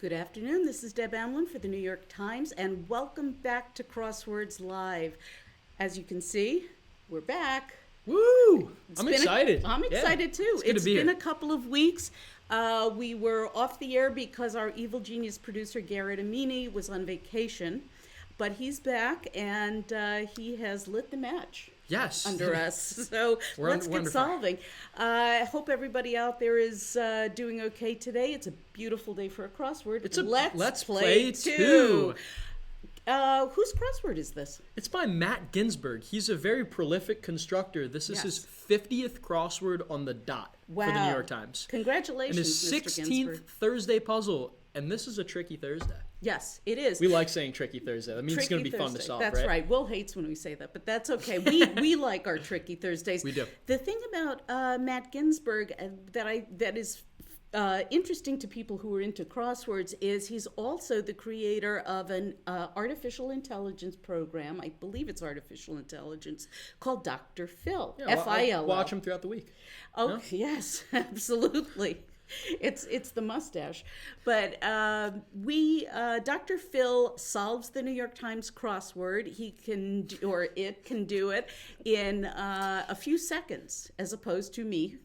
Good afternoon. This is Deb Amlen for the New York Times, and welcome back to Crosswords Live. As you can see, we're back. Woo! I'm excited. I'm excited too. It's been a couple of weeks. We were off the air because our evil genius producer, Garrett Amini, was on vacation. But he's back, and he has lit the match. Yes. Under us. So let's get solving. I hope everybody out there is doing okay today. It's a beautiful day for a crossword. Let's play two. Whose crossword is this? It's by Matt Ginsberg. He's a very prolific constructor. This is his 50th crossword on the dot for the New York Times. Congratulations, and his Mr. 16th Ginsberg. Thursday puzzle. And this is a tricky Thursday. Yes, it is. We like saying tricky Thursday. That means it's going to be fun to solve, right? That's right. Will hates when we say that, but that's okay. We like our tricky Thursdays. We do. The thing about Matt Ginsberg that is interesting to people who are into crosswords is he's also the creator of an artificial intelligence program. I believe it's artificial intelligence called Dr. Phil. F-I-L-L. Watch him throughout the week. Oh, no? Yes, absolutely. It's the mustache. But Dr. Phil solves the New York Times crossword. It can do it in a few seconds, as opposed to me,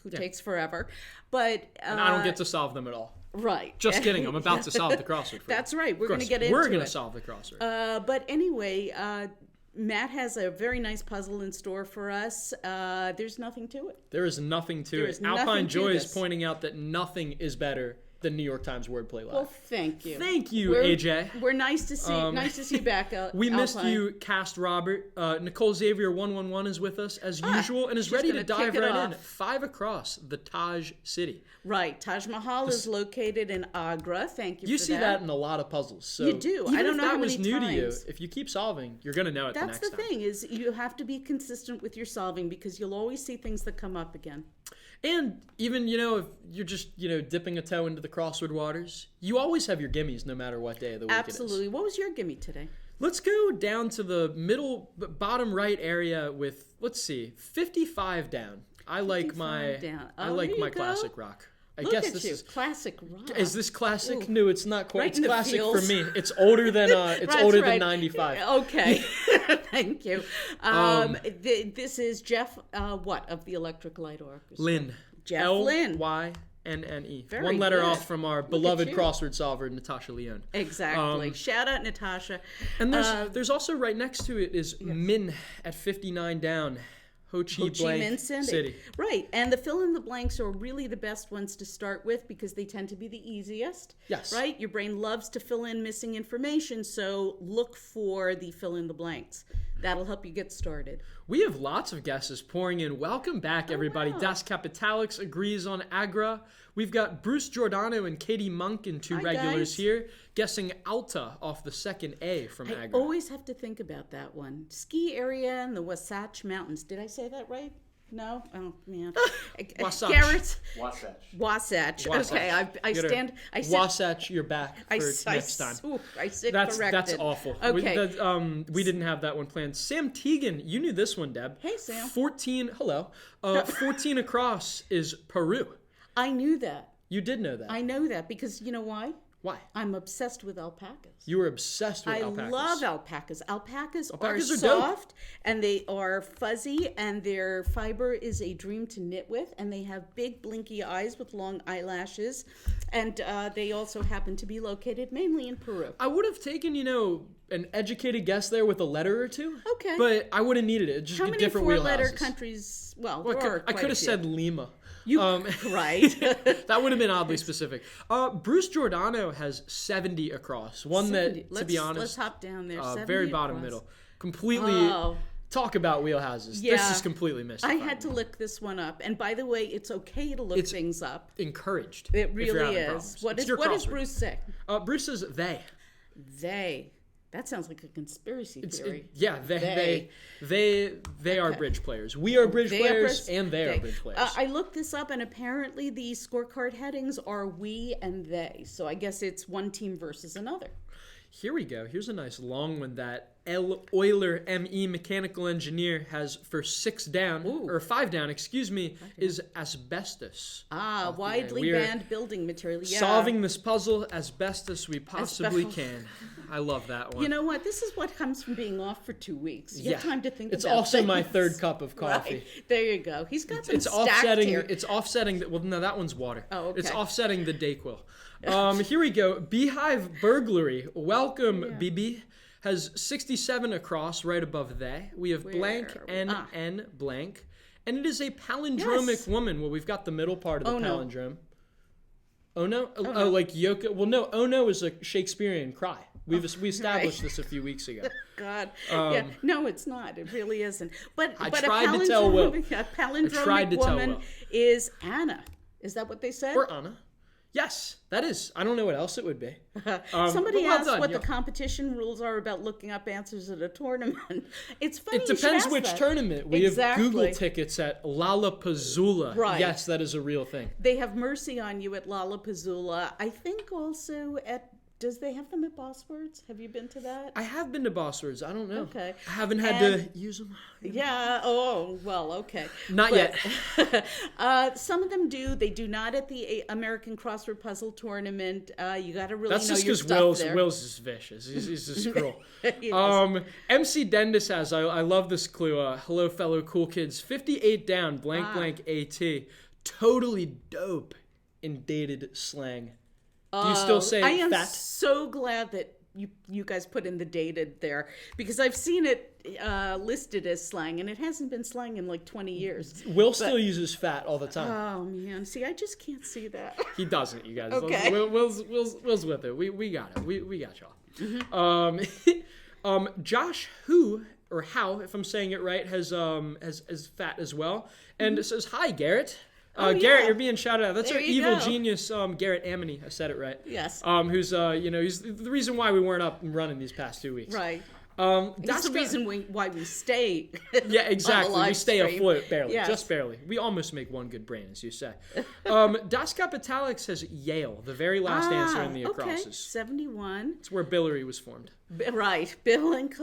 who takes forever. But and I don't get to solve them at all. Right. Just kidding. I'm about to solve the crossword for That's you. right. We're going to get into it. We're going to solve the crossword. But anyway, Matt has a very nice puzzle in store for us. There's nothing to it. There is nothing to it. Alpine Joy is pointing out that nothing is better than New York Times Wordplay Live. Well, thank you. Thank you, AJ. We're nice to see you back. We missed you, Cast Robert. Nicole Xavier 111 is with us as usual and is ready to dive right in. 5 across the Taj City. Right. Taj Mahal is located in Agra. Thank you. You see that in a lot of puzzles. So you do. Even I don't if know how that was many new times. to you, if you keep solving, you're going to know it the next time. That's the thing is you have to be consistent with your solving because you'll always see things that come up again. And even, if you're just, dipping a toe into the crossword waters, you always have your gimmies no matter what day of the week Absolutely. it is. What was your gimme today? Let's go down to the bottom right area with, 55 down. I like my classic rock. I Look guess at this you. is Classic rock. Is this classic? Ooh. No, it's not quite. Right It's in the classic feels. for me. It's older than than 95. Okay. Thank you. This is Jeff of the Electric Light Orchestra? Lynn. Jeff Lynn. Lynnne. Very One letter good. off from our beloved crossword solver, Natasha Leone. Exactly. Shout out Natasha. And there's also right next to it is Min at 59 down. Ho Chi Minh City. Right, and the fill-in-the-blanks are really the best ones to start with because they tend to be the easiest. Yes. Right? Your brain loves to fill in missing information, so look for the fill-in-the-blanks. That'll help you get started. We have lots of guesses pouring in. Welcome back, everybody. Wow. Das Capitalix agrees on Agra. We've got Bruce Giordano and Katie Munkin, two regulars here, guessing Alta off the second A from Agra. I always have to think about that one. Ski area in the Wasatch Mountains. Did I say that right? No? Oh, man. Wasatch. Garrett. Wasatch. Okay, I stand. I sit. Wasatch your back for next time. I sit That's corrected. awful. Okay. We didn't have that one planned. Sam Teagan, you knew this one, Deb. Hey, Sam. 14 across is Peru. I knew that. You did know that. I know that because you know why? Why? I'm obsessed with alpacas. You were obsessed with alpacas. I love alpacas. Alpacas are dope. soft and they are fuzzy and their fiber is a dream to knit with and they have big blinky eyes with long eyelashes and they also happen to be located mainly in Peru. I would have taken, an educated guess there with a letter or two. Okay. But I would have needed it. Just How get many different four-letter wheelhouses. Countries? Well, I could have said Lima. Right. That would have been oddly specific. Bruce Giordano has 70 across. One 70. that, to be honest, let's hop down there. 70 very bottom across. middle. Completely. Talk about wheelhouses. Yeah. This is completely missed. I had to look this one up. And by the way, it's okay to look things up. Encouraged. It really is. What does Bruce say? Bruce says they. They. That sounds like a conspiracy theory. They are bridge players. We are bridge players, and they are bridge players. I looked this up, and apparently the scorecard headings are we and they. So I guess it's one team versus another. Here we go. Here's a nice long one that L. Euler, M.E. mechanical engineer, has for 6 down, or 5 down, excuse me, is asbestos. Widely banned building material. Yeah. Solving this puzzle as best as we possibly can. I love that one. You know what? This is what comes from being off for 2 weeks. You have time to think it's about also things. my 3rd cup of coffee. Right. There you go. He's got some It's stacked offsetting. here. It's offsetting. Well, no, that one's water. Oh, okay. It's offsetting the Dayquil. Here we go. Beehive burglary. Welcome, BB. Has 67 across, right above they. We have blank N blank, and it is a palindromic woman. Well, we've got the middle part of the palindrome. Oh no! Oh, like Yoko. Well, no. Oh no is a Shakespearean cry. We established this a few weeks ago. God. No, it's not. It really isn't. But I a tried to tell Will. A palindromic woman is Anna. Is that what they said? Or Anna. Yes, that is. I don't know what else it would be. Somebody asked what the competition rules are about looking up answers at a tournament. It's funny. It depends which tournament. We have Google tickets at Lollapuzzoola. Right. Yes, that is a real thing. They have Mercy on You at Lollapuzzoola. I think also at. Does they have them at Crosswords? Have you been to that? I have been to Crosswords. I don't know. Okay. I haven't had to use them. Yeah. Oh, well, okay. Not yet. Some of them do. They do not at the American Crossword Puzzle Tournament. You got to really know your stuff there. That's just because Will's is vicious. He's just cruel. MC Dendis has, I love this clue. Hello, fellow cool kids. 58 down, blank, blank, AT. Totally dope in dated slang. Do you still say I am fat? So glad that you guys put in the dated there, because I've seen it listed as slang, and it hasn't been slang in like 20 years. Will still uses fat all the time. Oh man, see, I just can't see that. He doesn't, you guys. Okay. Will's with it. We got it. We got y'all. Mm-hmm. Josh Who or How, if I'm saying it right, has fat as well, and it says, "Hi, Garrett." Garrett, you're being shouted out. That's our evil genius, Garrett Amity. I said it right. Yes. Who's he's the reason why we weren't up and running these past 2 weeks. Right. That's the reason why we stay. Yeah, exactly. We stay afloat barely, yes. Just barely. We almost make one good brain, as you say. Daskap Italics says Yale, the very last answer in the acrosses. Okay. 71. It's where Billary was formed. Right. Bill and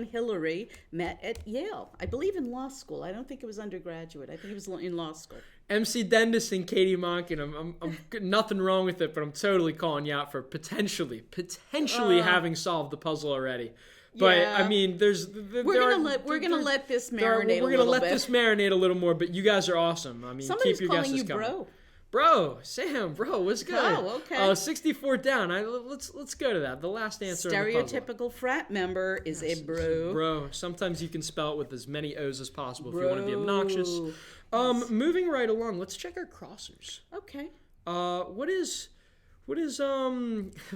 Hillary met at Yale. I believe in law school. I don't think it was undergraduate. I think it was in law school. MC Dendis and Katie Monken, I'm nothing wrong with it, but I'm totally calling you out for potentially having solved the puzzle already. But yeah. I mean, we're gonna let this marinate. We're gonna let this marinate a little more. But you guys are awesome. I mean, somebody's keep your guesses you coming. Bro, Sam, what's good? Oh, okay. 64 down. Let's go to that. The last answer. Stereotypical frat member is a bro. Bro. Sometimes you can spell it with as many O's as possible if you want to be obnoxious. Moving right along, let's check our crossers. Okay. What is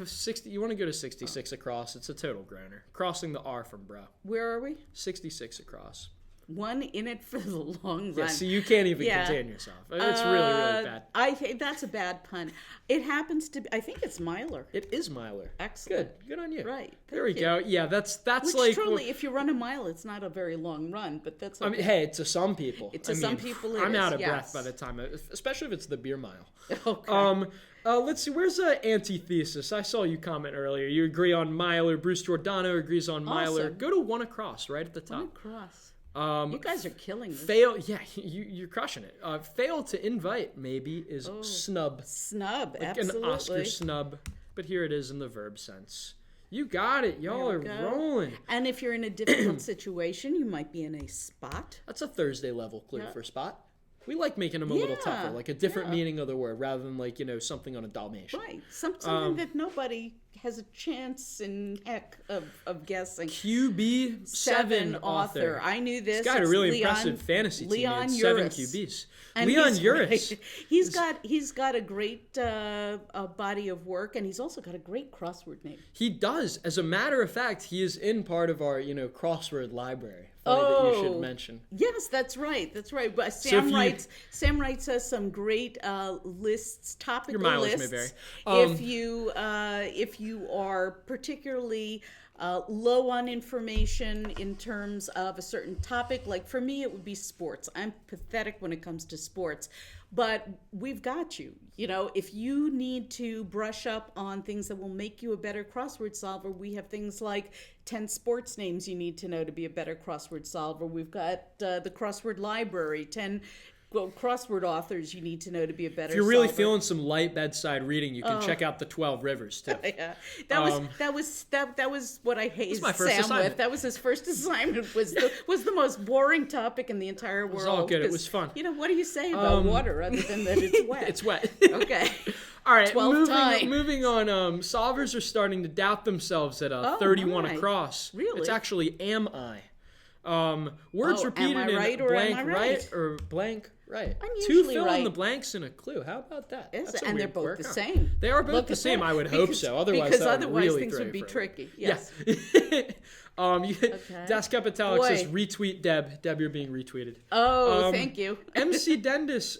60? You want to go to 66 across? It's a total groaner. Crossing the R from bro. Where are we? 66 across. One in it for the long run. Yeah, so you can't even contain yourself. It's really, really bad. That's a bad pun. It happens to be, I think it's Myler. It is Myler. Excellent. Good on you. Right. There we go. Yeah, that's which like... truly, if you run a mile, it's not a very long run, but that's okay. I mean, hey, to some people. Some people I'm out of breath by the time, especially if it's the beer mile. Okay. Let's see. Where's antithesis? I saw you comment earlier. You agree on Myler. Bruce Giordano agrees on Myler. Awesome. Go to one across right at the top. One across. You guys are killing this. You're crushing it. Fail to invite, maybe, is snub. Snub, like absolutely. An Oscar snub. But here it is in the verb sense. You got it. Y'all are rolling. And if you're in a difficult situation, you might be in a spot. That's a Thursday level clue for spot. We like making them a little tougher, like a different meaning of the word, rather than like, something on a Dalmatian. Right. Something that nobody has a chance in heck of guessing. QB7 author. I knew this. He's got a really impressive fantasy team. Leon 7 QBs. And Leon Uris. Right. He's got a great body of work, and he's also got a great crossword name. He does. As a matter of fact, he is in part of our, crossword library. Funny that you should mention. Yes, that's right. But Sam writes us some great lists, topical your mileage lists. may vary. If you are particularly low on information in terms of a certain topic. Like for me, it would be sports. I'm pathetic when it comes to sports, but we've got you. If you need to brush up on things that will make you a better crossword solver, we have things like 10 sports names you need to know to be a better crossword solver. We've got the crossword library, 10 crossword authors you need to know to be a better. If you're really solver. Feeling some light bedside reading, you can check out the 12 Rivers too. Yeah, that was what I hated my first Sam assignment. with. That was his first assignment. Was the most boring topic in the entire world. It was all good. It was fun. What do you say about water other than that it's wet? It's wet. Okay. All right. 12th time. Moving on. Solvers are starting to doubt themselves at 31 my. across. Really? It's actually am I. Words repeated am I right in or blank am I right? right or blank right. I'm Two usually fill right. in the blanks in a clue. How about that? Yes, a and they're weird both quirk, the huh? same. They are both Look the at same. that. I would hope so. Otherwise really things throw would be you for a tricky. loop. Yes. Desk Italic Boy. says retweet Deb. Deb, you're being retweeted. Oh, thank you. MC Dendis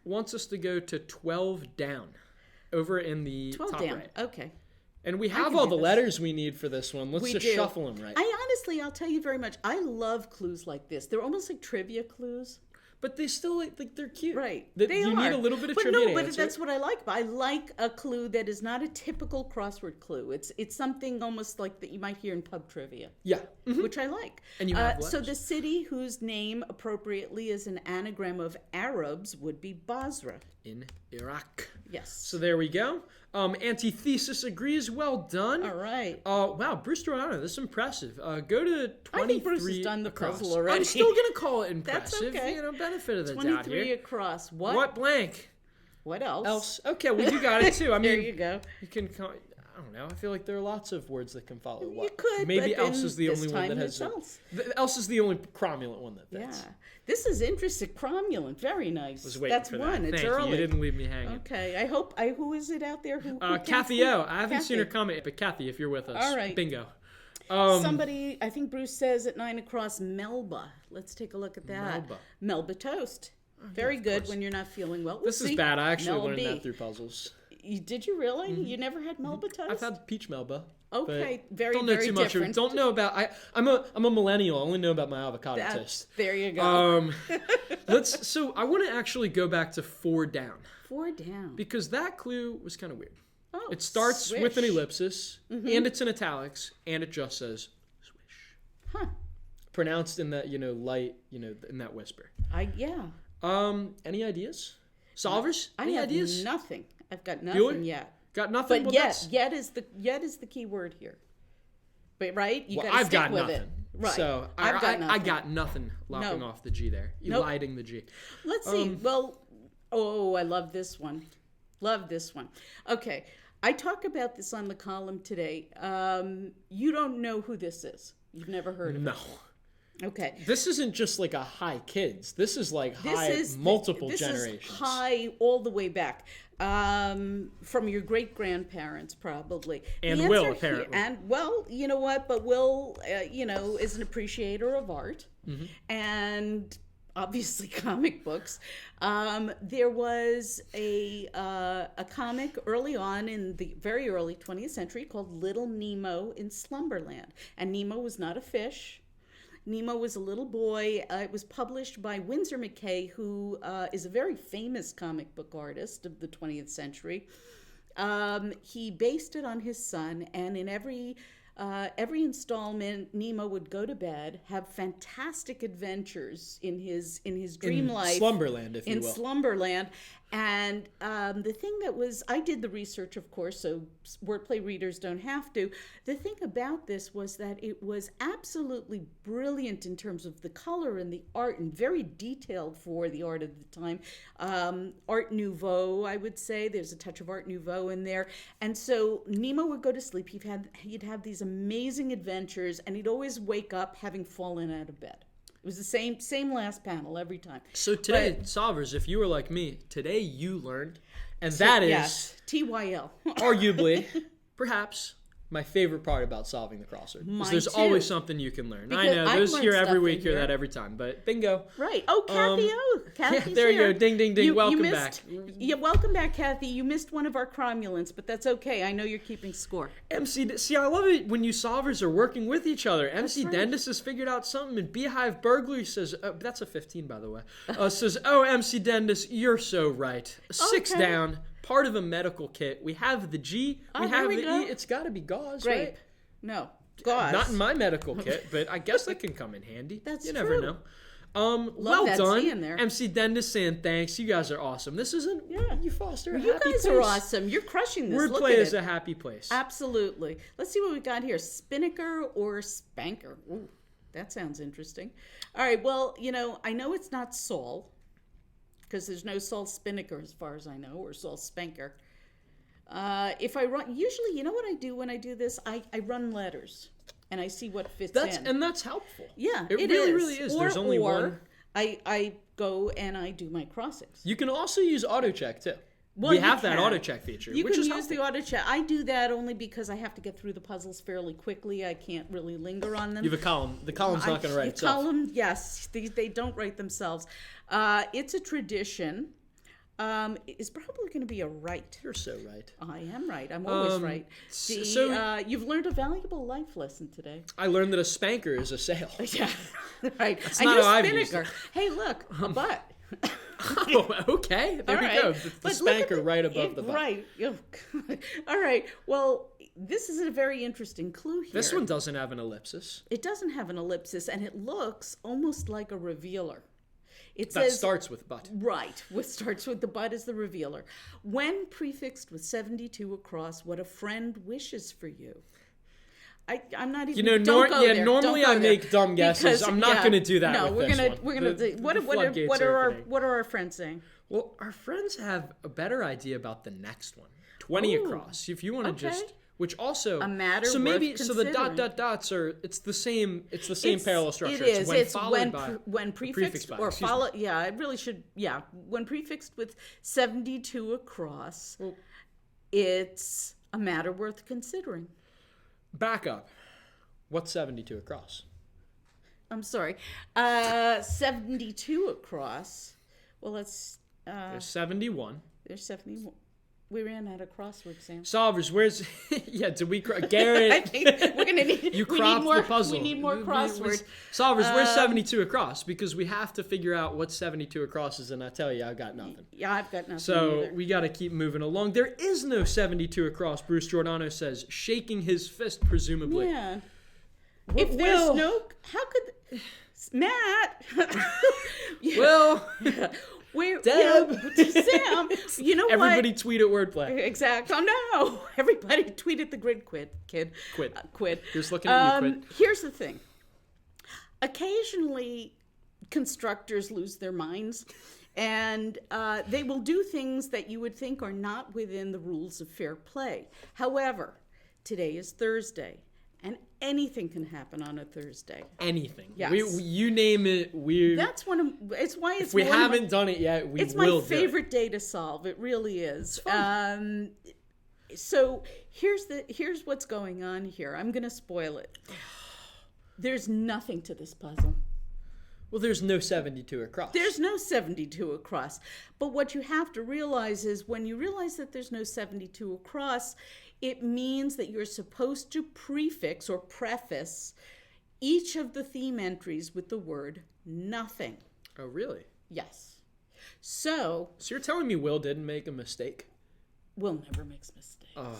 wants us to go to 12 down over in the 12 top down. right. Okay. And we can have all do the this. letters we need for this one. Let's We just do. shuffle them right. I'll tell you very much. I love clues like this. They're almost like trivia clues. But they still, they're cute. Right. You need a little bit of trivia to answer. That's what I like. I like a clue that is not a typical crossword clue. It's something almost like that you might hear in pub trivia. Yeah. Which I like. And you have so letters. the city whose name appropriately is an anagram of Arabs would be Basra. In Iraq. Yes. So there we go. Antithesis agrees. Well done. All right. Wow, Bruce Dorado, this is impressive. Go to 23 I think Bruce has done the across. puzzle already. I'm still going to call it impressive. That's okay. Benefit of the doubt 23 here. across. What? What blank? What else? Else? Okay, well, you got it too. I mean, there you go. You can call, I don't know. I feel like there are lots of words that can follow. You could. Maybe but else is the this only one time that it's has. else. Else is the only cromulent one that fits. Yeah. This is interesting. Cromulent. Very nice. Was waiting That's for one. that. It's Thank early. You didn't leave me hanging. Okay. I hope. Who is it out there? Who Kathy O. I haven't seen her comment, but Kathy, if you're with us, all right. Bingo. Somebody, I think Bruce says at 9 across, Melba. Let's take a look at that. Melba toast. Very good when you're not feeling well. This is bad. I actually learned that through puzzles. Did you really? You never had Melba toast? I've had peach Melba. Okay, very very different. Don't know about. I'm a millennial. I only know about my avocado toast. There you go. So I want to actually go back to 4 down. 4 down. Because that clue was kind of weird. Oh, it starts swish. with an ellipsis, and it's in italics, and it just says swish. Huh. Pronounced in that light, in that whisper. Yeah. Any ideas? Solvers? I Any have ideas? nothing. I've got nothing yet. Got nothing. But yet is the key word here. But right, you got to stick with it. Right. So I got nothing lopping off the G there. Eliding the G. Let's see. Well, I love this one. Love this one. Okay. I talk about this on the column today. You don't know who this is. You've never heard of it. No. Okay. This isn't just like a high kids. This is like multiple generations. This is high all the way back. From your great-grandparents, probably. And Will, apparently. You know what? But Will, is an appreciator of art. Mm-hmm. And obviously comic books. There was a comic early on in the very early 20th century called Little Nemo in Slumberland. And Nemo was not a fish. Nemo was a little boy. It was published by Winsor McCay, who is a very famous comic book artist of the 20th century. He based it on his son, and in every installment, Nemo would go to bed, have fantastic adventures in his dream life. Slumberland, if you will. In Slumberland. And the thing that was, I did the research, of course, so wordplay readers don't have to. The thing about this was that it was absolutely brilliant in terms of the color and the art, and very detailed for the art of the time. Art Nouveau, I would say. There's a touch of Art Nouveau in there. And so Nemo would go to sleep. He'd have these amazing adventures, and he'd always wake up having fallen out of bed. It was the same last panel every time. So today, solvers, if you were like me, today you learned, and that is yes, TYL. arguably, perhaps, my favorite part about solving the crossword. Mine There's too. always something you can learn. Because I know. I've Those learned here stuff every in week, hear here. that every time. But bingo. Right. Oh, Kathy. Kathy's there you here. go. Ding, ding, ding. Welcome you back. Yeah, welcome back, Kathy. You missed one of our cromulants, but that's okay. I know you're keeping score. See, I love it when you solvers are working with each other. MC right. Dendis has figured out something, and Beehive Burglary says, that's a 15, by the way, says, oh, MC Dendis, you're so right. 6 Okay. down, part of a medical kit. We have the G, we have the go. E. It's got to be gauze, Grape. right? No. Gauze. Not in my medical kit, but I guess that can come in handy. That's you true. never know. Well that done, C in there. MC Dendis saying thanks. You guys are awesome. This isn't you foster a You happy guys place. are awesome. You're crushing this. Look Wordplay at is it. a happy place. Absolutely. Let's see what we got here. Spinnaker or spanker? Ooh, that sounds interesting. All right. Well, I know it's not Saul because there's no Saul Spinnaker as far as I know, or Saul Spanker. If I run, usually, you know what I do when I do this? I run letters and I see what fits in. And that's helpful. Yeah, it really is. Or, There's only one. I go and I do my crossings. You can also use auto check too. Well, we you have that can. auto check feature, You which can is use helpful. the auto check. I do that only because I have to get through the puzzles fairly quickly. I can't really linger on them. You have a column. The column's not going to write itself. Column, yes, they don't write themselves. It's a tradition. It's probably going to be a right. You're so right. I am right. I'm always right. so you've learned a valuable life lesson today. I learned that a spanker is a sail. Yeah, right. That's not how I've used Spinnaker. Hey, look, a butt. Oh, okay. There All we right. go. The But look at spanker right above the butt. Right. Oh, God. All right. Well, this is a very interesting clue here. This one doesn't have an ellipsis. It doesn't have an ellipsis, and it looks almost like a revealer. It That says, starts with butt. right, starts with the butt as the revealer. When prefixed with 72 across, what a friend wishes for you. I'm not even. Don't go there. Normally Don't go I make dumb guesses. Because, I'm not going to do that. No, with we're gonna this one. do. What floodgates are opening. what are our friends saying? Well, our friends have a better idea about the next one. 20 Ooh, across. If you want to okay. just, which also A matter so worth maybe so the considering. dots are it's the same parallel structure. It is. It's followed by when prefixed by, or excuse me. follow. Yeah, it really should. Yeah, when prefixed with 72 across, it's a matter worth considering. Back up. What's 72 across? I'm sorry, 72 across. Well, let's. There's 71. There's 71. We ran out of crossword, Sam. Solvers, where's did we Garrett? I think we're gonna need. You we cropped need more, the puzzle. We need more crossword. Solvers, where's 72 across? Because we have to figure out what 72 across is, and I tell you, I've got nothing. Yeah, I've got nothing. So either. we got to keep moving along. There is no 72 across. Bruce Giordano says, shaking his fist, presumably. Yeah. If there's no, how could Matt? Well, Where, Deb, Sam, you know everybody what? tweet at Wordplay. Exact. Oh no! Everybody tweet at the grid kid. Quid. Just looking at you, Quid. Here's the thing. Occasionally, constructors lose their minds, and they will do things that you would think are not within the rules of fair play. However, today is Thursday, and anything can happen on a Thursday. Anything. Yes. You name it. That's one of. It's why it's. If we one of haven't done it yet, we It's will my favorite day to solve. It really is. So here's what's going on here. I'm going to spoil it. There's nothing to this puzzle. Well, there's no 72 across. There's no 72 across. But what you have to realize is when you realize that there's no 72 across, it means that you're supposed to prefix or preface each of the theme entries with the word nothing. Oh, really? Yes. So you're telling me Will didn't make a mistake? Will never makes mistakes. Oh.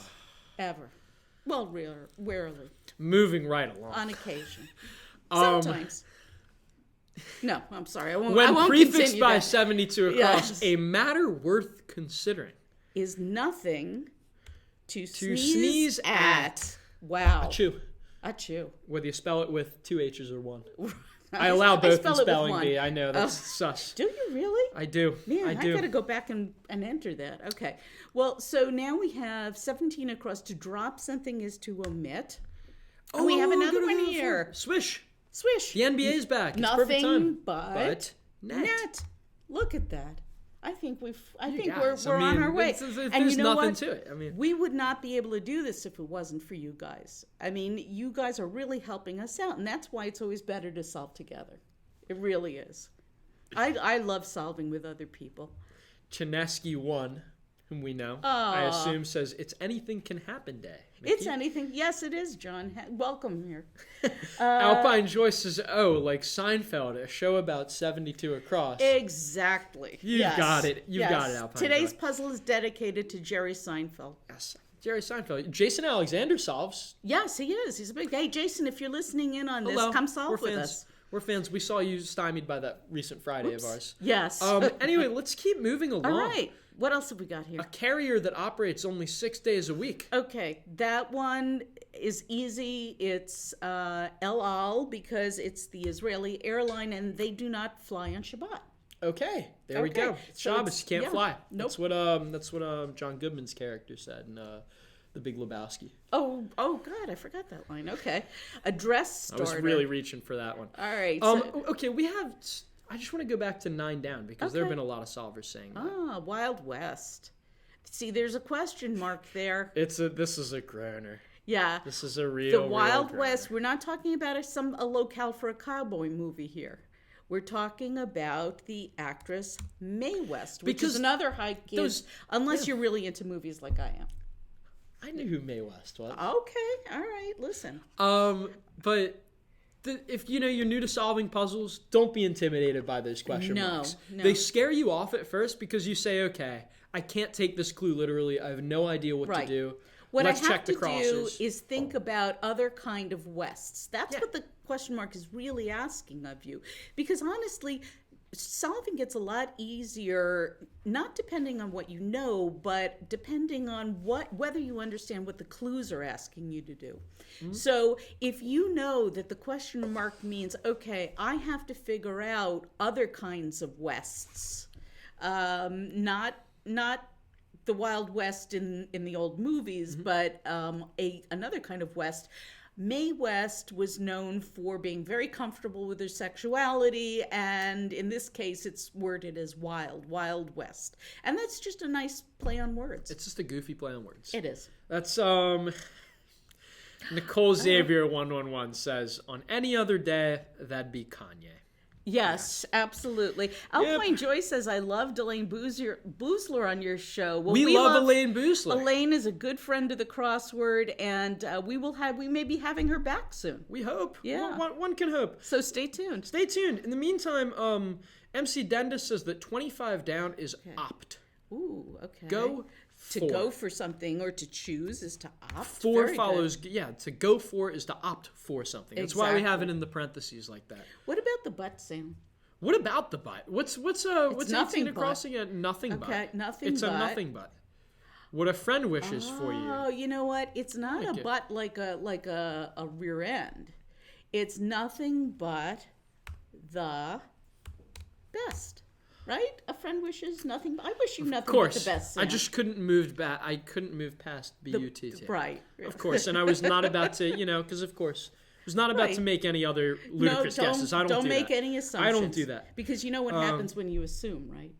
Ever. Well, rarely. Moving right along. On occasion. Sometimes. No, I'm sorry. I won't prefixed continue by that. 72 across, Yes. a matter worth considering Is nothing to sneeze at. Wow. Achoo. Achoo. Whether you spell it with 2 H's or 1. I allow both in spell it with spelling one. bee. I know, that's sus. Do you really? I do. Man, I do. got to go back and enter that. Okay. Well, so now we have 17 across. To drop something is to omit. Oh, we have another one here. Swish. Swish. The NBA's back. It's Nothing perfect time. but net. Look at that. I think we're guys, on our way. And and there's you know nothing what? to it. I mean, We would not be able to do this if it wasn't for you guys. I mean, you guys are really helping us out, and that's why it's always better to solve together. It really is. I love solving with other people. Chinesky 1, whom we know, I assume, says it's anything can happen day. Mickey? It's anything. Yes, it is, John. Welcome here. Alpine Joyce says, like Seinfeld, a show about 72 across. Exactly. You've got it. You've got it, Alpine Today's Joyce. puzzle is dedicated to Jerry Seinfeld. Yes. Jerry Seinfeld. Jason Alexander solves. Yes, he is. He's a big... Hey, Jason, if you're listening in on this, come solve with us. We're fans. We saw you stymied by that recent Friday of ours. Yes. Anyway, let's keep moving along. All right. What else have we got here? A carrier that operates only 6 days a week. Okay, that one is easy. It's El Al because it's the Israeli airline and they do not fly on Shabbat. Okay, there we go. It's Shabbos, you can't fly. Nope. That's what John Goodman's character said in The Big Lebowski. Oh God, I forgot that line. Okay, a dress starter. I was really reaching for that one. All right. Okay, we have. I just want to go back to 9 down because there have been a lot of solvers saying that. Wild West. See, there's a question mark there. This is a groaner. Yeah. This is a real. The Wild real West. We're not talking about a locale for a cowboy movie here. We're talking about the actress Mae West, which is another high giz, unless you're really into movies like I am. I knew who Mae West was. Okay, all right, listen. But if you're new to solving puzzles, don't be intimidated by those question marks. No. They scare you off at first because you say, okay, I can't take this clue literally. I have no idea what to do. What Let's I have check the to crosses. do is think about other kind of Wests. That's what the question mark is really asking of you. Because honestly, solving gets a lot easier, not depending on what you know, but depending on whether you understand what the clues are asking you to do. Mm-hmm. So if you know that the question mark means, okay, I have to figure out other kinds of Wests, not the Wild West in the old movies, but another kind of West. Mae West was known for being very comfortable with her sexuality, and in this case, it's worded as Wild West. And that's just a nice play on words. It's just a goofy play on words. It is. That's, Nicole Xavier 111 says, on any other day, that'd be Kanye. Yes, absolutely. Alpine Joyce says, I loved Elaine Boozler on your show. Well, we love Elaine Boozler. Elaine is a good friend of the Crossword, and we may be having her back soon. We hope. Yeah. One can hope. So stay tuned. Stay tuned. In the meantime, MC Denda says that 25 down is opt. Ooh, okay. Go to go for something or to choose is to opt. For follows, to go for is to opt for something. That's why we have it in the parentheses like that. What about the butt, Sam? What about the butt? What's nothing crossing a nothing butt? Okay, nothing it's but. It's a nothing butt. What a friend wishes for you. Oh, you know what? It's not a butt like a rear end. It's nothing but the best. Right? A friend wishes nothing. I wish you nothing but the best. Sam. I just couldn't move back. I couldn't move past BUTT. Right. Of course, and I was not about to, because of course, I was not about to make any other ludicrous guesses. I don't make any assumptions. I don't do that because you know what happens when you assume, right?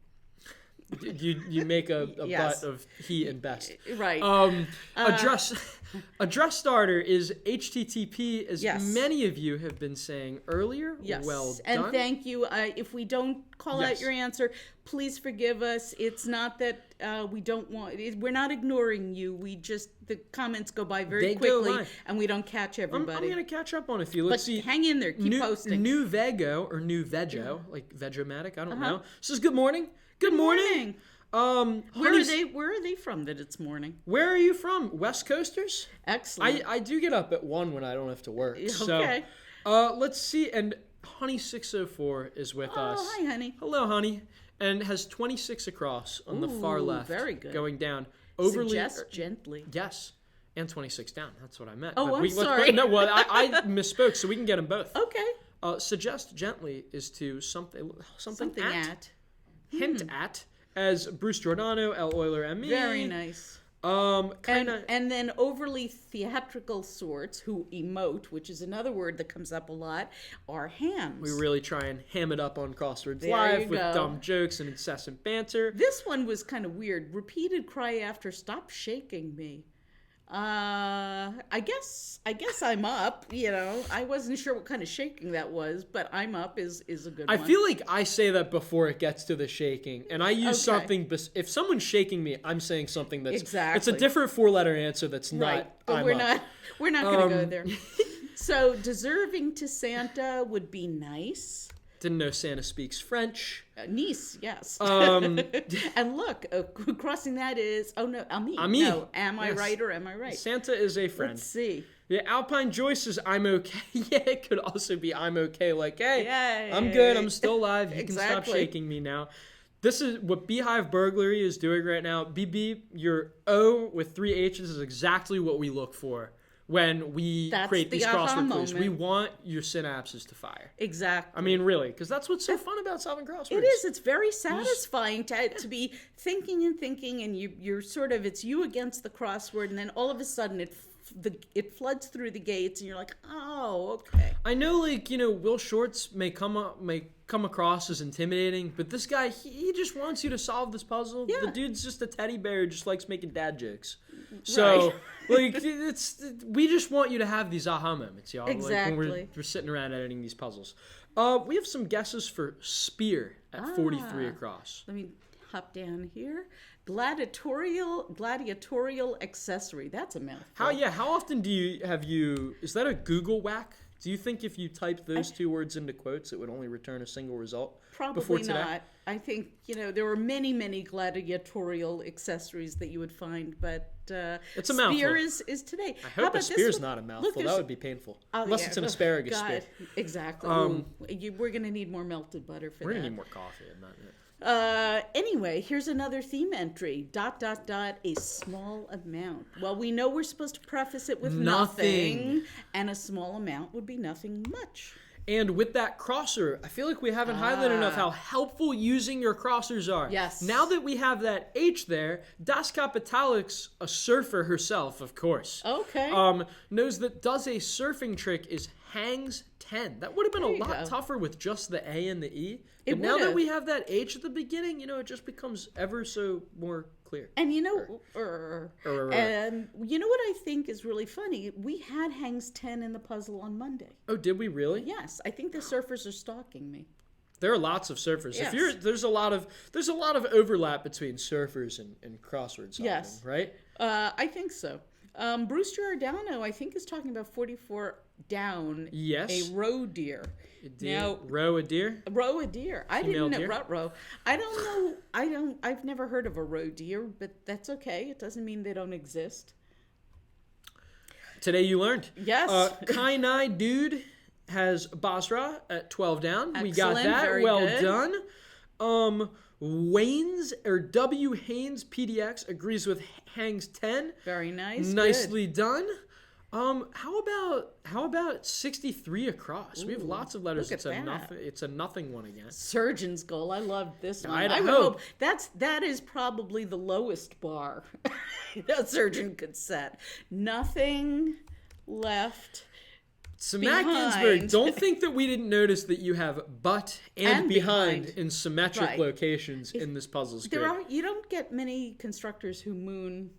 You make a butt of he and best. Right. A dress starter is HTTP, as many of you have been saying earlier. Yes. Well done. And thank you. If we don't call out your answer, please forgive us. It's not that we don't want. We're not ignoring you. The comments go by very quickly, and we don't catch everybody. I'm going to catch up on a few. Let's see. Hang in there. Keep posting. New Vego or New Vego, like Vegomatic. I don't know. Says good morning. Good morning. Where are they from that it's morning? Where are you from? West Coasters? Excellent. I do get up at 1 when I don't have to work. Okay. So, let's see. And Honey604 is with us. Oh, hi, honey. Hello, honey. And has 26 across on the far left. Very good. Going down. Suggest gently. Yes. And 26 down. That's what I meant. Oh, I'm sorry. I misspoke, so we can get them both. Okay. Suggest gently is to something at. Hint at, as Bruce Giordano, L. Euler, and me. Very nice. And then overly theatrical sorts who emote, which is another word that comes up a lot, are hams. We really try and ham it up on Crosswords Live with dumb jokes and incessant banter. This one was kind of weird. Repeated cry after "Stop shaking me." I guess I'm up. I wasn't sure what kind of shaking that was, but I'm up is a good one. I feel like I say that before it gets to the shaking, and I use something. If someone's shaking me, I'm saying something that's It's a different 4-letter answer. That's not. But we're not going to go there. So deserving to Santa would be nice. Didn't know Santa speaks French. Nice, yes. And look, crossing that is, ami. No, am I right or am I right? Santa is a friend. Let's see. Yeah, Alpine Joyce is I'm okay. Yeah, it could also be I'm okay. Like, hey, Yay. I'm good. I'm still alive. You can stop shaking me now. This is what Beehive Burglary is doing right now. BB, your O with 3 H's is exactly what we look for when we create these crossword clues. We want your synapses to fire. Exactly. I mean, really, because that's what's so fun about solving crosswords. It is. It's very satisfying to be thinking, and you're sort of, it's you against the crossword, and then all of a sudden it floods through the gates, and you're like, oh, okay. I know, Will Shortz may come across as intimidating, but this guy, he just wants you to solve this puzzle. Yeah. The dude's just a teddy bear who just likes making dad jokes. So, we just want you to have these aha moments, y'all. Exactly. When we're sitting around editing these puzzles. We have some guesses for spear at 43 across. Let me hop down here. Gladiatorial accessory. That's a mouthful. How often is that a Google whack? Do you think if you type those 2 words into quotes, it would only return a single result? Probably not. I think, there were many, many gladiatorial accessories that you would find, but it's a mouthful. Spear is today. I hope a spear's not a mouthful. That would be painful. Unless it's an asparagus spear. Exactly. We're going to need more melted butter for that. We're going to need more coffee. Anyway, here's another theme entry. ... a small amount. Well, we know we're supposed to preface it with nothing, and a small amount would be nothing much. And with that crosser, I feel like we haven't highlighted enough how helpful using your crossers are. Yes. Now that we have that H there, Das Kapitalix, a surfer herself, of course. Okay. Knows that does a surfing trick is hangs 10. That would have been a lot tougher with just the A and the E. But now that we have that H at the beginning, it just becomes ever so more clear. And you know what I think is really funny? We had hangs 10 in the puzzle on Monday. Oh, did we really? Yes, I think the surfers are stalking me. There are lots of surfers. Yes. There's a lot of overlap between surfers and crossword solving, yes. Right? I think so. Bruce Giordano, I think, is talking about 44 down. Yes. A roe deer. Roe a deer? Roe a deer. I didn't know. Deer? Row. I don't know. I've never heard of a roe deer, but that's okay. It doesn't mean they don't exist. Today you learned. Yes. Kainai Dude has Basra at 12 down. Excellent. We got that. Very well good. Done. W. Haynes PDX agrees with Hang's 10. Very nice. Nicely done. How about 63 across? Ooh, we have lots of letters. It's a nothing one again. Surgeon's goal. I love this one. I would hope that is probably the lowest bar a surgeon could set. Nothing left. Matt Ginsberg, don't think that we didn't notice that you have but and behind in symmetric locations in this puzzle script. You don't get many constructors who moon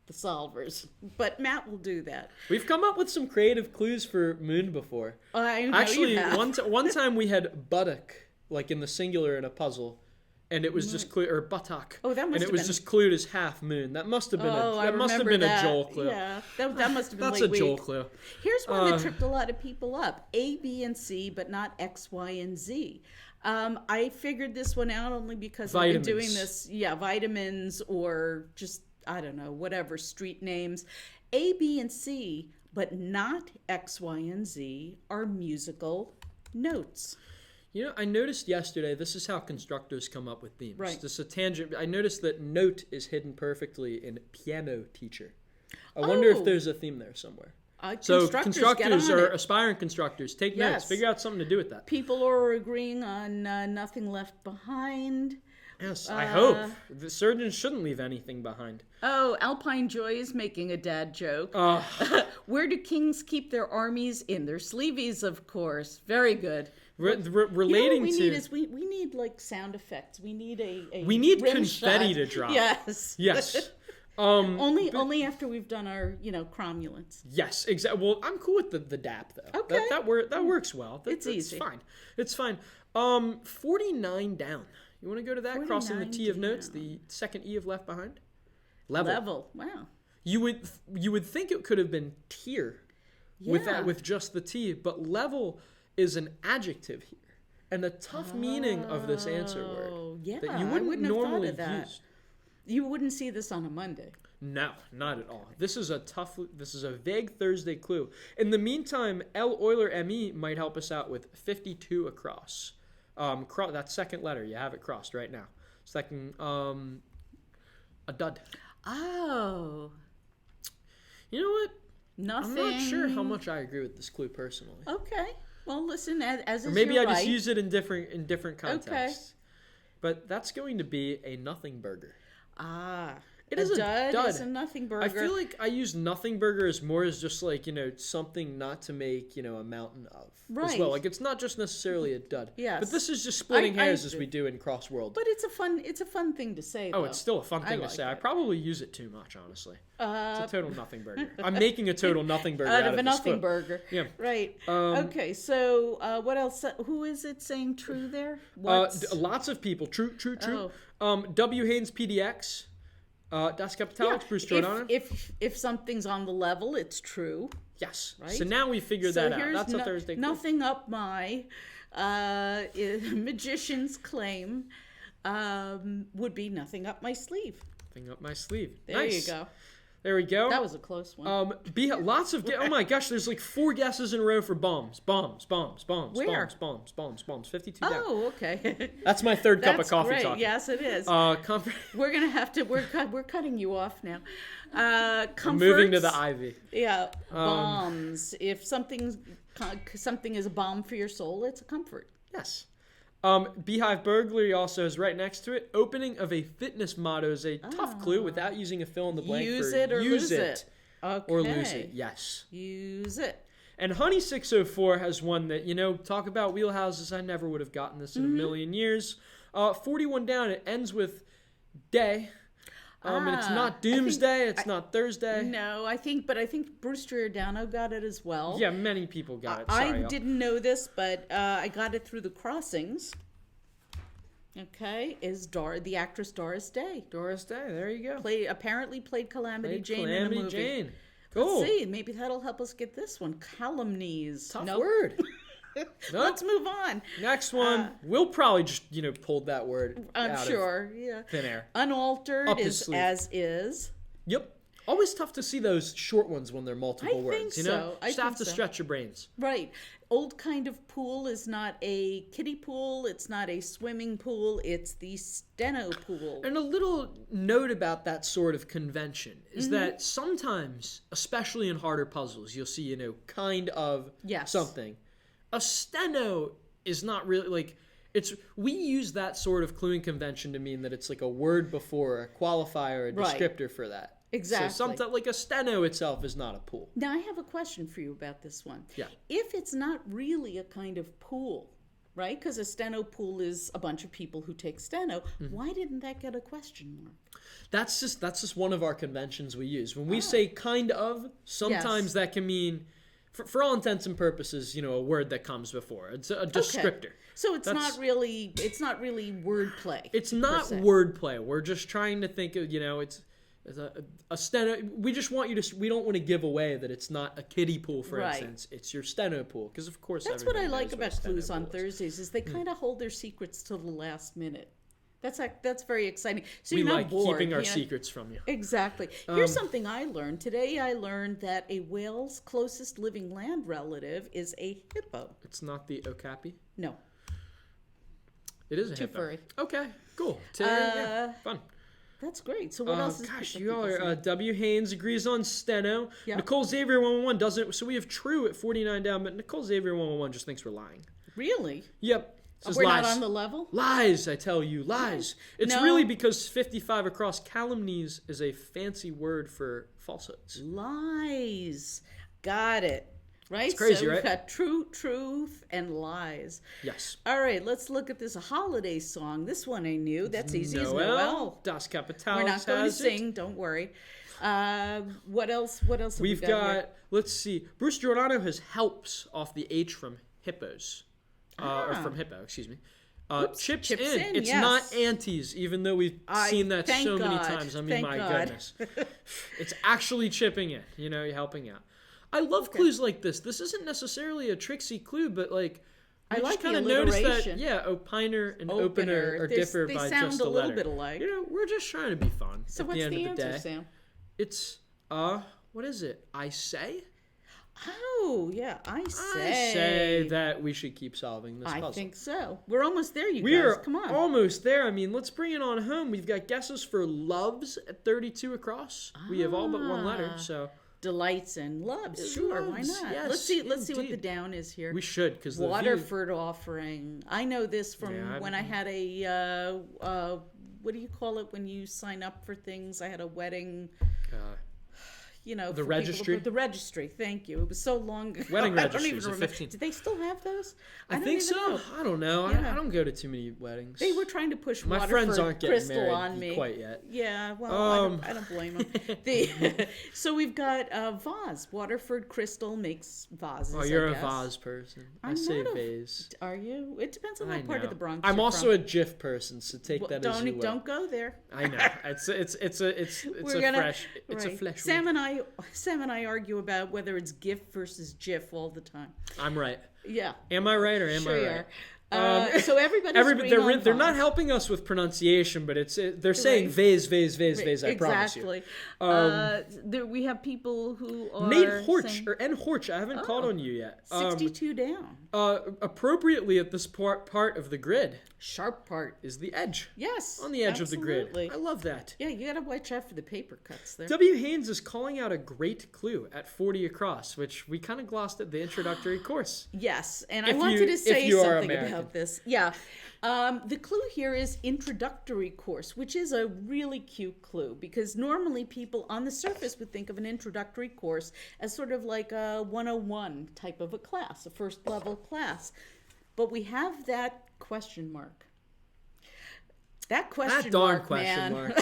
the solvers, but Matt will do that. We've come up with some creative clues for moon before. I know Actually, you have. one time we had buttock, like in the singular in a puzzle, and it was just clue, or buttock. Oh, that must have been. And it was just clued as half moon. That must have been a Joel clue. Yeah, that must have been That's late a Joel clue. Here's one that tripped a lot of people up. A, B, and C, but not X, Y, and Z. I figured this one out only because I've been doing this. Yeah, vitamins or just, I don't know, whatever, street names. A, B, and C, but not X, Y, and Z are musical notes. I noticed yesterday, this is how constructors come up with themes. Right. This is a tangent. I noticed that note is hidden perfectly in piano teacher. I wonder if there's a theme there somewhere. So constructors or aspiring constructors, take notes. Figure out something to do with that. People are agreeing on nothing left behind. Yes, I hope. The surgeons shouldn't leave anything behind. Oh, Alpine Joy is making a dad joke. Where do kings keep their armies? In their sleeveys, of course. Very good. Relating we need like sound effects. We need we need confetti shot. to drop. Yes. Yes. Only after we've done our cromulence. Yes, exactly. Well, I'm cool with the DAP though. Okay. That works well. It's easy. It's fine. 49 down. You want to go to that? Crossing the T of notes, the second E of left behind. Level. Wow. You would think it could have been tier with just the T, but level is an adjective here, and a tough meaning of this answer word that you wouldn't normally use. You wouldn't see this on a Monday. No, not at all. This is a vague Thursday clue. In the meantime, L Euler ME might help us out with 52 across. That second letter, you have it crossed right now. Second, a dud. Oh. You know what? Nothing. I'm not sure how much I agree with this clue personally. Okay. Well, listen, as or maybe I just use it in different contexts. Okay. But that's going to be a nothing burger. It is a dud. It's a nothing burger. I feel like I use nothing burger as more as just like, something not to make, a mountain of. Right. As well. Like, it's not just necessarily a dud. Yes. But this is just splitting hairs as we do in Crossworld. But it's a fun thing to say, though. Oh, it's still a fun thing to say. I probably use it too much, honestly. It's a total nothing burger. I'm making a total nothing burger out of a nothing burger. Yeah. Right. Okay, so what else? Who is it saying true there? Lots of people. True. Oh. W. Haynes PDX. Das Kapitalik, Bruce Giordano. If something's on the level, it's true. Yes. Right? So now we figured that out. That's a Thursday clue. Nothing up my magician's claim would be nothing up my sleeve. Nothing up my sleeve. There nice. you go. There we go. That was a close one. Lots of oh my gosh, there's like 4 guesses in a row for bombs. Where? Bombs. 52 down. Oh, okay. That's my third cup of coffee great. talking. Yes, it is. We're gonna have to. We're cutting you off now. I'm moving to the Ivy. Yeah, bombs. If something is a bomb for your soul, it's a comfort. Yes. Beehive burglary also is right next to it. Opening of a fitness motto is a tough clue without using a fill in the blank. Use it or lose it. Okay. Or lose it. Yes. Use it. And Honey 604 has one that, talk about wheelhouses. I never would have gotten this in a million years. 41 down. It ends with day. And it's not Doomsday. It's not Thursday. No, I think Bruce Giordano got it as well. Yeah, many people got it. Sorry, I didn't know this, but I got it through the crossings. Okay, is the actress Doris Day. Doris Day, there you go. Apparently played Calamity Jane in a movie. Jane. Cool. Let's see, maybe that'll help us get this one. Calumnies. Tough word. Nope. Let's move on. Next one. We'll probably just, pulled that word I'm out sure, of thin air. Unaltered is as is. Yep. Always tough to see those short ones when they're multiple words. Think so. Just have to stretch your brains. Right. Old kind of pool is not a kiddie pool. It's not a swimming pool. It's the steno pool. And a little note about that sort of convention is that sometimes, especially in harder puzzles, you'll see, kind of something. A steno is not really we use that sort of cluing convention to mean that it's like a word before a qualifier, a descriptor for that. Exactly. So sometimes like a steno itself is not a pool. Now I have a question for you about this one. Yeah. If it's not really a kind of pool, right? Because a steno pool is a bunch of people who take steno. Why didn't that get a question mark? That's just one of our conventions we use. When we say kind of, sometimes that can mean, for all intents and purposes, a word that comes before. It's a descriptor. Okay. So it's not really wordplay. It's not wordplay. We're just trying to think of, it's a steno. We just want you to. We don't want to give away that it's not a kiddie pool, for instance. It's your steno pool, because of course. That's what I like about clues on Thursdays is they kind of hold their secrets till the last minute. That's very exciting. So we you're not like bored, keeping our secrets from you. Exactly. Here's something I learned today. I learned that a whale's closest living land relative is a hippo. It's not the okapi. No. It is a Too hippo. furry. Okay. Cool. Fun. That's great. So what else is gosh, you all are. W. Haynes agrees on steno. Yep. Nicole Xavier 111 doesn't. So we have true at 49 down, but Nicole Xavier 111 just thinks we're lying. Really? Yep. Says We're lies. not on the level? Lies, I tell you, lies. It's No. really because 55 across. Calumnies is a fancy word for falsehoods. Lies. Got it. Right? It's crazy, so right? We've got truth, and lies. Yes. All right, let's look at this holiday song. This one I knew. That's easy as Noel. Noel. Das Kapital. We're not going to has it. sing. Don't worry. What else? What else have We've we got? got, let's see. Bruce Giordano has helps off the H from hippos. Or from hippo, excuse me. Chips in. It's yes. not antes, even though we've seen that thank so many God. times. I mean, Thank my God. goodness. It's actually chipping in. You know, you're helping out. I love clues like this. This isn't necessarily a tricksy clue, but like, I you like just kind the of notice that, alliteration. yeah, opiner and opener are differ They by sound just a a little letter. bit alike. You know, we're just trying to be fun. So at what's the end the of the answer, day. Sam? It's what is it? I say? Oh, yeah, I I say that we should keep solving this puzzle. I think so. We're almost there, you We guys. are Come on. almost there. I mean, let's bring it on home. We've got guesses for loves at 32 across. We have all but one letter, so Delights and loves. Sure, why Loves, not? yes, let's see what the indeed. down is here. we should because the view, Waterford offering. I know this from Yeah, when I had a what do you call it when you sign up for things? I had a wedding. You know, The for registry? the registry. Thank you. It was so long ago. Wedding I don't registry even is a remember. 15. Do they still have those? I don't think even so. know. I don't know. Yeah. I don't go to too many weddings. They were trying to push My Waterford friends aren't getting Crystal married on me. quite yet. Yeah, well, I don't blame them. So we've got vase. Waterford Crystal makes vases. Oh, you're I a guess. vase person. I I'm say not a- vase. Are you? It depends on I what part know. of the Bronx I'm you're also from. a GIF person, so take that as you will. Don't go there. I know. It's We're a gonna- fresh. It's a right. flesh. Sam and I argue about whether it's GIF versus GIF all the time. I'm right. Yeah. Am I right or am Sure I you right? are. So everybody's agreeing on they're not vase. helping us with pronunciation, but they're saying vase. I promise you. Exactly. We have people who are Nate Horch saying, or N Horch. I haven't called on you yet. 62 down. Appropriately at this part of the grid Sharp part. is the edge. Yes. On the edge absolutely. of the grid. I love that. Yeah, you gotta watch out for the paper cuts there. W. Haynes is calling out a great clue at 40 across, which we kind of glossed at the introductory course. Yes, and If I wanted you- to if say you are something American. about this. Yeah. The clue here is introductory course, which is a really cute clue because normally people on the surface would think of an introductory course as sort of like a 101 type of a class, a first level class. But we have that question mark. That question darn mark, question man.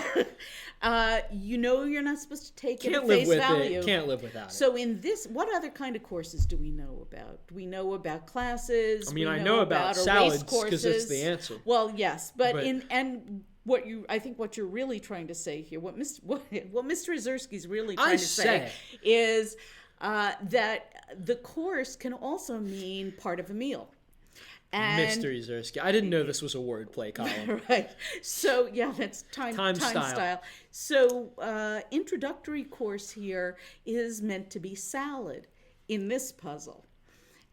mark. You know you're not supposed to take it Can't at live face with value. it. Can't live without it. So in this, what other kind of courses do we know about? Do we know about classes? I mean, We I know about erase salads 'cause it's the courses. answer. Well, yes, but But- I think what you're really trying to say here, what Mr. Ezersky's really I trying to say say. is that the course can also mean part of a meal. And Mr. Ezersky. I didn't know this was a wordplay column. right. So yeah, that's time style. So introductory course here is meant to be salad in this puzzle.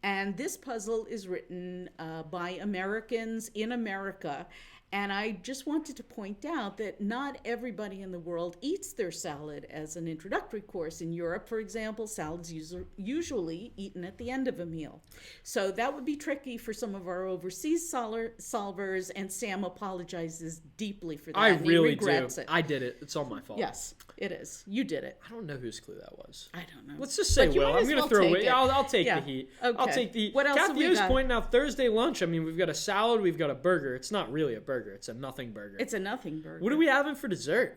And this puzzle is written by Americans in America. And I just wanted to point out that not everybody in the world eats their salad as an introductory course. In Europe, for example, salad's usually eaten at the end of a meal. So that would be tricky for some of our overseas solvers, and Sam apologizes deeply for that. I and really he regrets do. it. I did it. It's all my fault. Yes, it is. You did it. I don't know whose clue that was. I don't know. Let's just say But you Will. might I'm as going to well throw take it. it. I'll take Yeah. the heat. Okay. I'll take the. What else have Kathy we O's got? pointing out Thursday lunch. I mean, we've got a salad. We've got a burger. It's not really a burger. It's a nothing burger. It's a nothing burger. What are we having for dessert?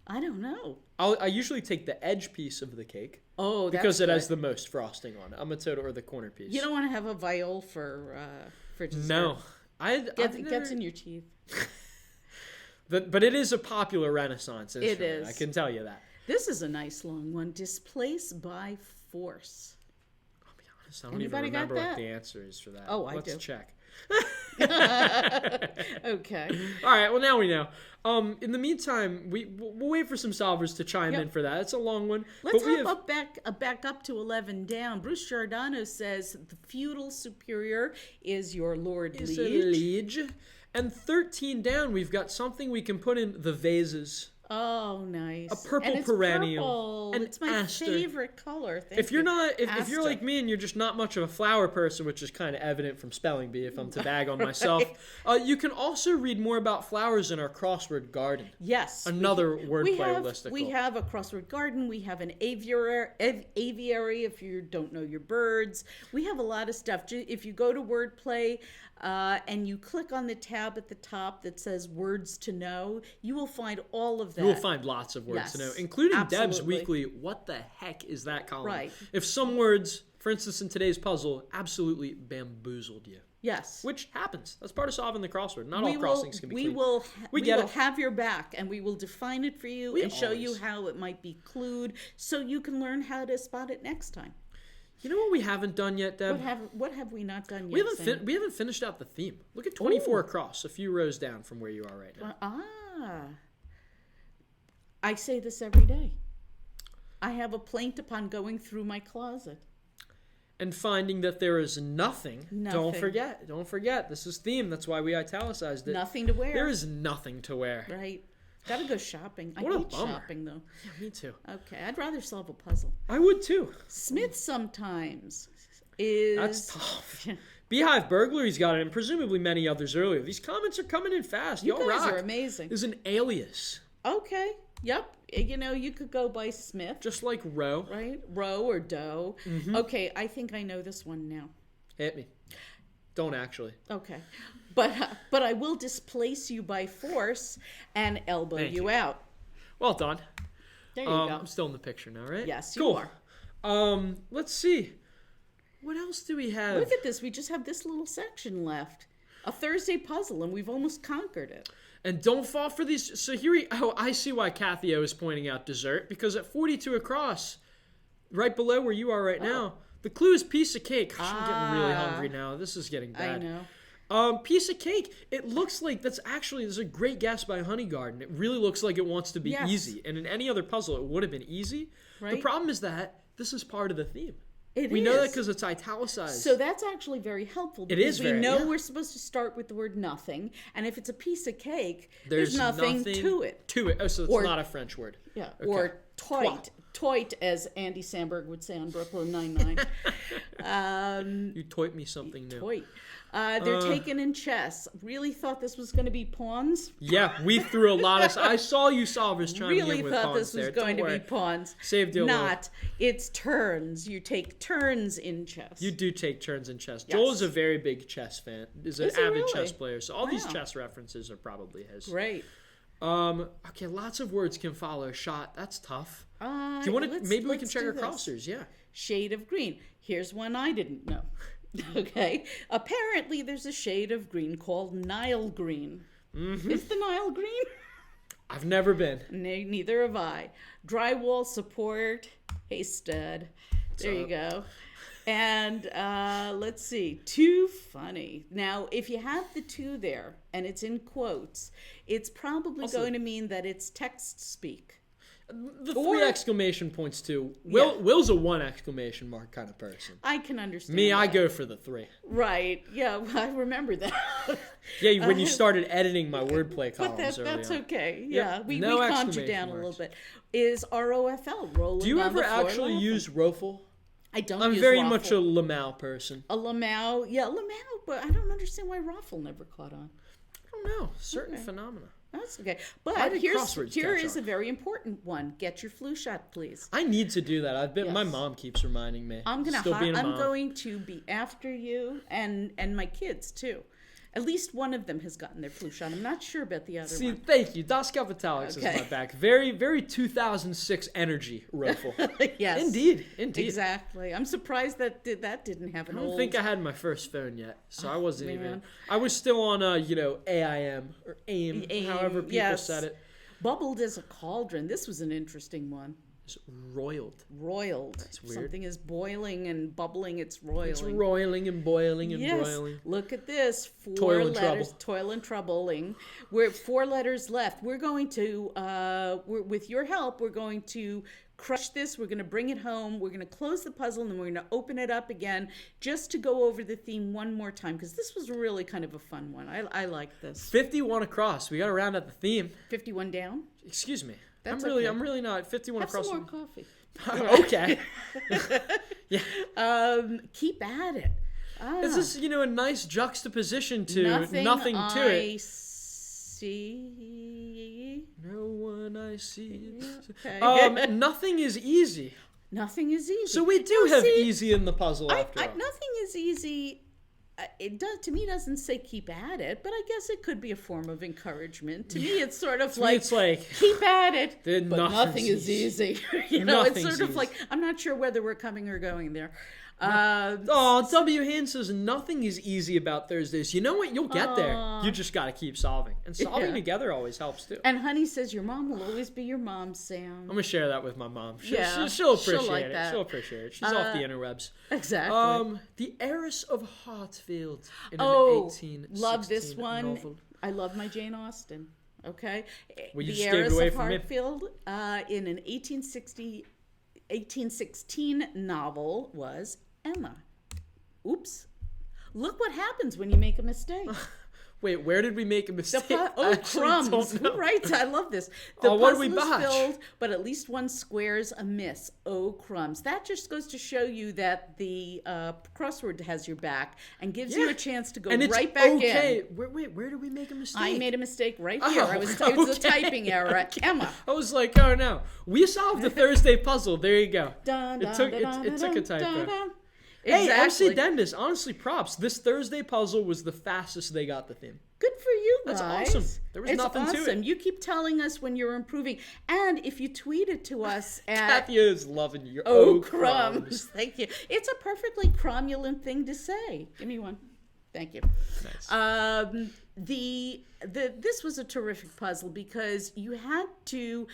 I don't know. I usually take the edge piece of the cake. Oh, that's because it has good. the most frosting on it. I'm a total or the corner piece. You don't want to have a viol for dessert. No, Gets in your teeth. But it is a popular Renaissance instrument. is. I can tell you that. This is a nice long one. Displace by force. I'll be honest. I don't Anybody even got remember that? what the answer is for that. Oh, I Let's do. check. Okay. All right. Well, now we know. In the meantime, we'll wait for some solvers to chime in for that. It's a long one. Let's but we hop up back up to 11 down. Bruce Giordano says the feudal superior is your lord Is a liege. liege. And 13 down, we've got something we can put in the vases. Oh, nice. nice. A purple and it's perennial. Purple. It's my aster. favorite color. If you're like me and you're just not much of a flower person, which is kind of evident from spelling bee if I'm to bag on myself, you can also read more about flowers in our crossword garden. Yes. Another wordplay listicle. We have a crossword garden. We have an aviary if you don't know your birds. We have a lot of stuff. If you go to Wordplay and you click on the tab at the top that says Words to Know, you will find all of that. You will find lots of words to know, including Deb's weekly, what the heck is that column? Right. If some words, for instance in today's puzzle, absolutely bamboozled you. Yes. Which happens. That's part of solving the crossword. Not all crossings can be clean. We will have your back, and we will define it for you and show you how it might be clued so you can learn how to spot it next time. You know what we haven't done yet, Deb? What have we not done yet? We haven't finished out the theme. Look at 24 across, a few rows down from where you are right now. I say this every day. I have a plaint upon going through my closet. And finding that there is nothing. Don't forget. This is theme. That's why we italicized it. Nothing to wear. There is nothing to wear. Right. Gotta go shopping. I hate shopping, though. Yeah, me too. Okay, I'd rather solve a puzzle. I would too. Smith sometimes is... That's tough. Beehive Burglary's got it, and presumably many others earlier. These comments are coming in fast. You guys are amazing. There's an alias. Okay. Yep. You know, you could go by Smith. Just like Roe. Right? Roe or Doe. Mm-hmm. Okay, I think I know this one now. Hit me. Don't actually. Okay. But I will displace you by force and elbow you out. Well done. There you go. I'm still in the picture now, right? Yes, you are. Let's see. What else do we have? Look at this. We just have this little section left. A Thursday puzzle, and we've almost conquered it. And don't fall for these. So I see why Kathy O is pointing out dessert, because at 42 across, right below where you are right now, the clue is piece of cake. Gosh, I'm getting really hungry now. This is getting bad. I know. Piece of cake. It looks like there's a great guess by Honey Garden. It really looks like it wants to be easy. And in any other puzzle, it would have been easy. Right. The problem is that this is part of the theme. We know that because it's italicized. So that's actually very helpful. It is very, we know we're supposed to start with the word nothing. And if it's a piece of cake, there's nothing to it. Oh, so it's not a French word. Yeah. Okay. Or toit. Toit, as Andy Samberg would say on Brooklyn Nine-Nine. You toit me something new. Toit. They're taken in chess. Really thought this was going to be pawns? Yeah, we threw a lot of... I saw you solvers trying really to with thought pawns this was there. going to be pawns. Saved you. Not. It's turns. You take turns in chess. You do take turns in chess. Yes. Joel is a very big chess fan. Is an avid really? chess player. So all these chess references are probably his. Great. Okay, lots of words can follow. Shot. That's tough. Do you want to? Maybe we can check our crossers. Yeah. Shade of green. Here's one I didn't know. Okay. Apparently, there's a shade of green called Nile green. Mm-hmm. Is the Nile green? I've never been. Neither have I. Drywall support. Hey, stud. There you go. And let's see. Too funny. Now, if you have the two there and it's in quotes, it's probably going to mean that it's text speak. The three exclamation points too. Will's a one exclamation mark kind of person. I can understand. Me, I go for the three. Right. Yeah, I remember that. Yeah, when you started editing my wordplay columns but that's on. okay. Yeah, Yep. we calmed you down a little bit. Is ROFL rolling? Do you down ever the floor actually use Rofl? I don't. I'm use very Raffle. much a Lamau person. A Lamau, but I don't understand why Raffle never caught on. I don't know. Certain phenomena. That's okay. But here is a very important one. Get your flu shot, please. I need to do that. My mom keeps reminding me. I'm going to be after you and my kids too. At least one of them has gotten their flu shot. I'm not sure about the other one. Thank you. Das Kapitalex is my back. Very, very 2006 energy, Rofl. Yes. Indeed. Exactly. I'm surprised that didn't have an old... I don't think I had my first phone yet, so I wasn't even... I was still on, AIM, or AIM, however people said it. Bubbled as a cauldron. This was an interesting one. It's roiled. That's weird. Something is boiling and bubbling. It's roiling. It's roiling and boiling and broiling. Look at this. Toil and trouble. Toil and troubling. We're 4 letters left. We're going to, with your help, we're going to crush this. We're going to bring it home. We're going to close the puzzle, and then we're going to open it up again just to go over the theme one more time, because this was really kind of a fun one. I like this. 51 across. We got to round out the theme. 51 down? Excuse me. That's I'm really not 51 Have across. some more coffee. Okay. Yeah. Keep at it. It's just, a nice juxtaposition to nothing to it. See. No one I see. Okay. Nothing is easy. Nothing is easy. So we do have easy in the puzzle after all. Nothing is easy. It does to me. Doesn't say keep at it, but I guess it could be a form of encouragement. To me, it's sort of like, it's like keep at it, but nothing is easy. It's sort of like, I'm not sure whether we're coming or going there. W. Hand says nothing is easy about Thursdays. You know what? You'll get there. You just got to keep solving. And solving together always helps too. And Honey says your mom will always be your mom, Sam. I'm going to share that with my mom. She'll like appreciate it. that. She'll appreciate it. She's off the interwebs. Exactly. The Heiress of Hartfield in an 1816 love this one. novel. I love my Jane Austen. Okay. Well, the Heiress of Hartfield in an 1816 novel was Emma. Oops. Look what happens when you make a mistake. Wait, where did we make a mistake? Crumbs. Who writes? I love this. The what did we puzzle is botch? filled, but at least one square's amiss. Oh, crumbs. That just goes to show you that the crossword has your back and gives you a chance to go right back in. Wait, where did we make a mistake? I made a mistake right here. It was a typing error. Emma. I was like, oh no. We solved the Thursday puzzle. There you go. It took a typo. Hey, MC Dendis, honestly, props. This Thursday puzzle was the fastest they got the theme. Good for you guys. That's awesome. There was nothing to it. You keep telling us when you're improving. And if you tweet it to us at... Kathy is loving your crumbs. Thank you. It's a perfectly cromulent thing to say. Give me one. Thank you. Nice. This was a terrific puzzle because you had to...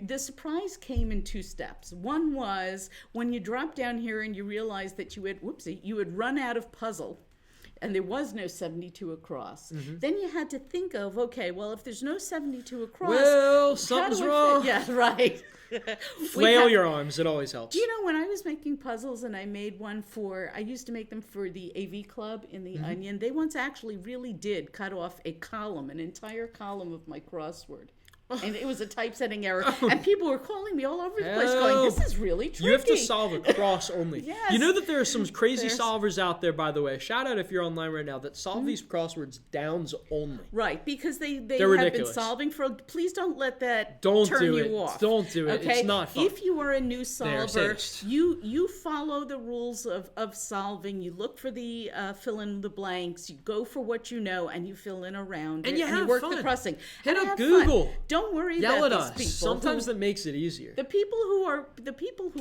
the surprise came in two steps. One was when you dropped down here and you realized that you had run out of puzzle and there was no 72 across. Mm-hmm. Then you had to think of, okay, well, if there's no 72 across... Well, something's wrong. Yeah, right. Flail your arms. It always helps. Do you know when I was making puzzles and I made one I used to make them for the AV Club in the Onion, they once actually really did cut off an entire column of my crossword. And it was a typesetting error. And people were calling me all over the place going, this is really tricky. You have to solve a cross only. Yes. You know that there are some crazy solvers out there, by the way. Shout out if you're online right now, that solve these crosswords downs only. Right, because they have ridiculous. been solving for... Please don't let that turn you off. Don't do it. Okay? It's not fun. If you are a new solver, you follow the rules of solving. You look for the fill in the blanks. You go for what you know, and you fill in around and it. You work fun. The crossing. Hit up Google. Fun. Don't worry Yell about at these us. people. Sometimes that makes it easier. The people who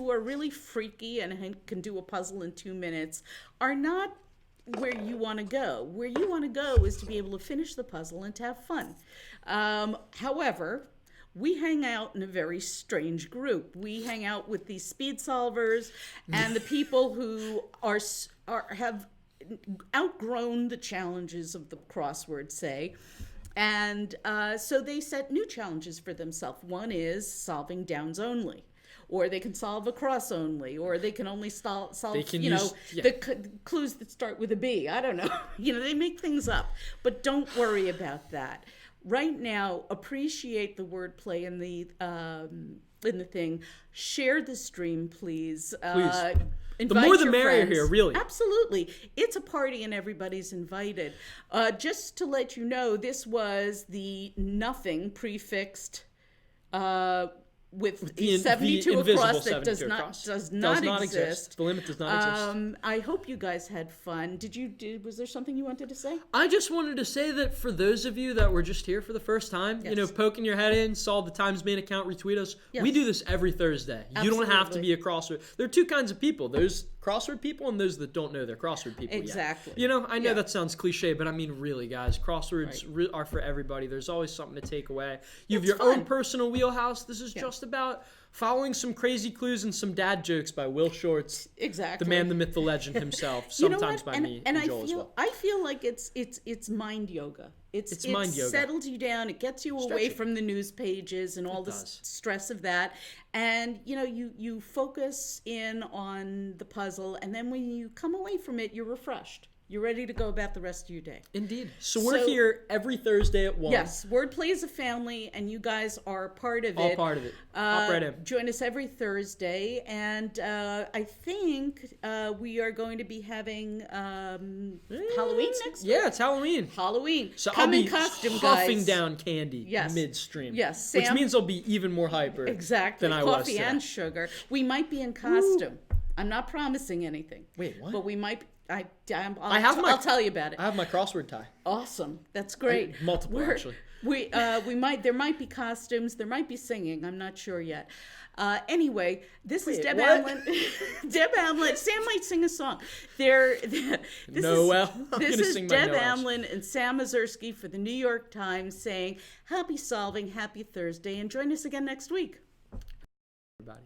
are really freaky and can do a puzzle in 2 minutes are not where you want to go. Where you want to go is to be able to finish the puzzle and to have fun. However, we hang out in a very strange group. We hang out with these speed solvers and the people who have outgrown the challenges of the crossword, say. And so they set new challenges for themselves. One is solving downs only, or they can solve a cross only, or they can only solve the clues that start with a B. I don't know. They make things up, but don't worry about that. Right now, appreciate the wordplay in the thing. Share the stream, please. Please. The more the merrier here, really. Absolutely. It's a party and everybody's invited. Just to let you know, this was the nothing prefixed with the 72 across that does not exist. The limit does not exist. I hope you guys had fun. Was there something you wanted to say? I just wanted to say that for those of you that were just here for the first time, poking your head in, saw the Times Main account, retweet us. Yes. We do this every Thursday. Absolutely. You don't have to be a crossword. There are two kinds of people. There's crossword people and those that don't know they're crossword people exactly. yet. I know that sounds cliche, but I mean really, guys, crosswords are for everybody. There's always something to take away. You have your own personal wheelhouse. This is just about following some crazy clues and some dad jokes by Will Shortz. Exactly. The man, the myth, the legend himself. Sometimes by me and Joel as well. I feel like it's mind yoga. It's mind yoga. Settles you down. It gets you away from the news pages and all the stress of that. And, you focus in on the puzzle. And then when you come away from it, you're refreshed. you're ready to go about the rest of your day. Indeed. So we're here every Thursday at 1. Yes, Wordplay is a family, and you guys are part of it. All part of it. Hop right in. Join us every Thursday, and I think we are going to be having Halloween next week. Yeah, it's Halloween. Halloween. So Come I'll be in costume, huffing guys. down candy midstream. Yes, Sam. Which means I'll be even more hyper than I was Coffee today. and sugar. We might be in costume. I'm not promising anything. Wait, what? But we might. I'll tell you about it. I have my crossword tie. Awesome. That's great. Multiple, actually. There might be costumes. There might be singing. I'm not sure yet. Anyway, this is Deb what? Amlen. Deb Amlen. Sam might sing a song. This is Deb Amlen and Sam Ezersky for the New York Times saying, happy solving, happy Thursday, and join us again next week. Everybody.